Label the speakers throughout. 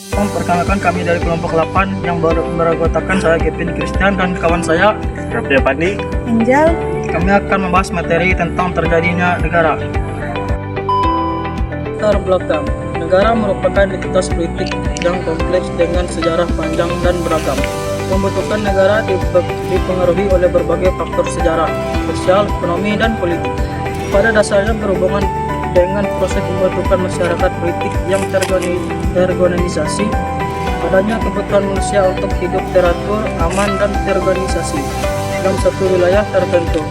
Speaker 1: Perkenalkan, kami dari kelompok 8 yang beranggotakan saya Kevin Christian dan kawan saya
Speaker 2: Raffia Pandi.
Speaker 3: Angel.
Speaker 1: Kami akan membahas materi tentang terjadinya negara. Latar belakang. Negara merupakan entitas politik yang kompleks dengan sejarah panjang dan beragam. Pembentukan negara dipengaruhi oleh berbagai faktor sejarah, sosial, ekonomi, dan politik. Pada dasarnya berhubungan dengan proses pembentukan masyarakat politik yang terorganisasi, adanya kebutuhan manusia untuk hidup teratur, aman, dan terorganisasi dalam satu wilayah tertentu,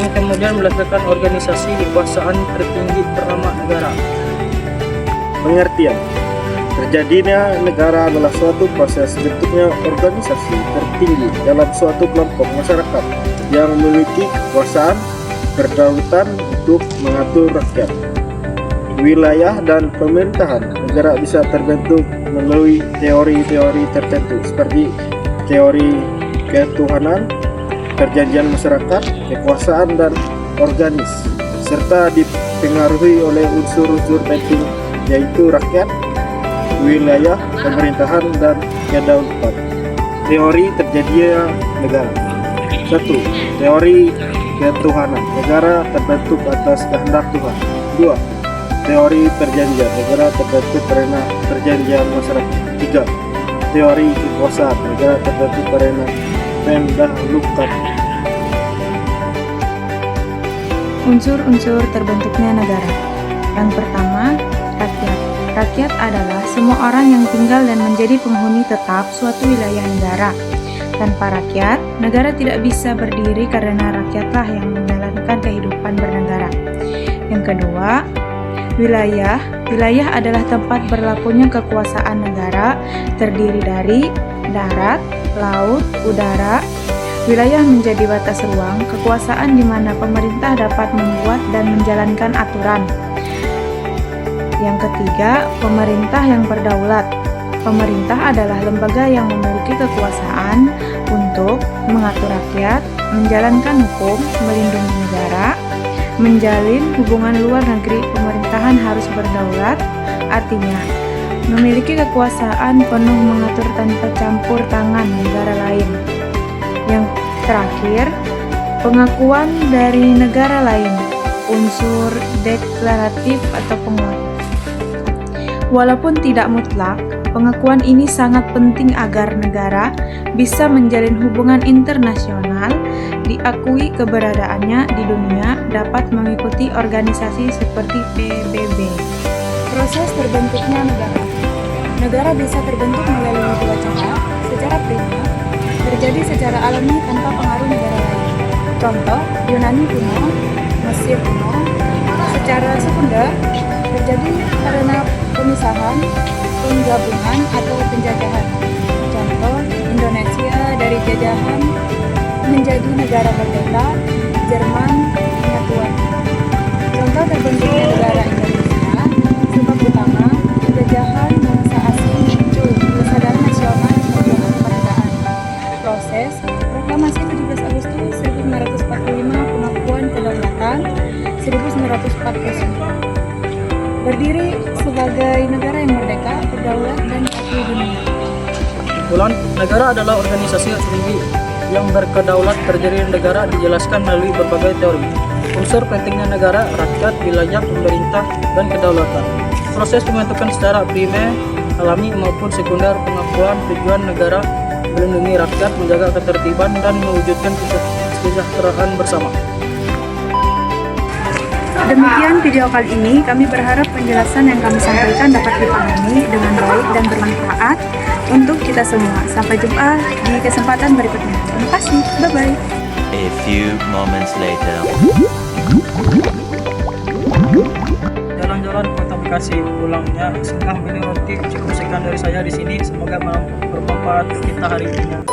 Speaker 1: yang kemudian melahirkan organisasi kekuasaan tertinggi bernama negara.
Speaker 2: Pengertian: terjadinya negara adalah suatu proses bentuknya organisasi tertinggi dalam suatu kelompok masyarakat yang memiliki kekuasaan berdaulatan untuk mengatur rakyat. Wilayah dan pemerintahan negara bisa terbentuk melalui teori-teori tertentu seperti teori ketuhanan, perjanjian masyarakat, kekuasaan, dan organis, serta dipengaruhi oleh unsur-unsur penting yaitu rakyat, wilayah, pemerintahan, dan kedaulatan. Teori terjadinya negara. 1. Teori ketuhanan. Negara terbentuk atas kehendak Tuhan. 2. Teori perjanjian. Negara terbentuk karena perjanjian masyarakat. 3. Teori kekuasaan. Negara terbentuk karena pendahulukan.
Speaker 3: Unsur-unsur terbentuknya negara. Yang pertama, rakyat. Rakyat adalah semua orang yang tinggal dan menjadi penghuni tetap suatu wilayah negara. Tanpa rakyat, negara tidak bisa berdiri karena rakyatlah yang menjalankan kehidupan bernegara. Yang kedua, wilayah. Wilayah adalah tempat berlakunya kekuasaan negara, terdiri dari darat, laut, udara. Wilayah menjadi batas ruang kekuasaan di mana pemerintah dapat membuat dan menjalankan aturan. Yang ketiga, pemerintah yang berdaulat. Pemerintah adalah lembaga yang memiliki kekuasaan untuk mengatur rakyat, menjalankan hukum, melindungi negara, menjalin hubungan luar negeri. Pemerintahan harus berdaulat, artinya memiliki kekuasaan penuh mengatur tanpa campur tangan negara lain. Yang terakhir, pengakuan dari negara lain, unsur deklaratif atau penguat. Walaupun tidak mutlak, pengakuan ini sangat penting agar negara bisa menjalin hubungan internasional, diakui keberadaannya di dunia, dapat mengikuti organisasi seperti PBB. Proses terbentuknya negara. Negara bisa terbentuk melalui dua cara. Secara primer, terjadi secara alami tanpa pengaruh negara lain. Contoh, Yunani kuno, Mesir kuno. Secara sekunder, terjadi karena pemisahan, penggabungan, atau penjajahan. Contoh, Indonesia dari jajahan menjadi negara merdeka, Jerman penyatuan. Contoh terbentuknya negara Indonesia, sebab utama penjajahan bangsa asing muncul, kesadaran nasional sebagai kemerdekaan. Proses proklamasi 17 Agustus 1945, pengakuan kedaulatan 1949. Berdiri sebagai negara yang merdeka, berdaulat, dan diakui dunia.
Speaker 1: Kesimpulan, negara adalah organisasi tertinggi yang berkedaulat. Terdiri negara dijelaskan melalui berbagai teori. Unsur pentingnya negara, rakyat, wilayah, pemerintah, dan kedaulatan. Proses pembentukan secara primer, alami maupun sekunder. Pengakuan tujuan negara melindungi rakyat, menjaga ketertiban, dan mewujudkan kesejahteraan bersama.
Speaker 3: Demikian video kali ini, kami berharap penjelasan yang kami sampaikan dapat dipahami dengan baik dan bermanfaat untuk kita semua. Sampai jumpa di kesempatan berikutnya. Terima kasih, bye-bye.
Speaker 4: A few moments later.
Speaker 1: Jalan-jalan Kota Bekasi pulangnya setengah mili roti. Cukup sekian dari saya di sini. Semoga bermanfaat untuk kita hari ini.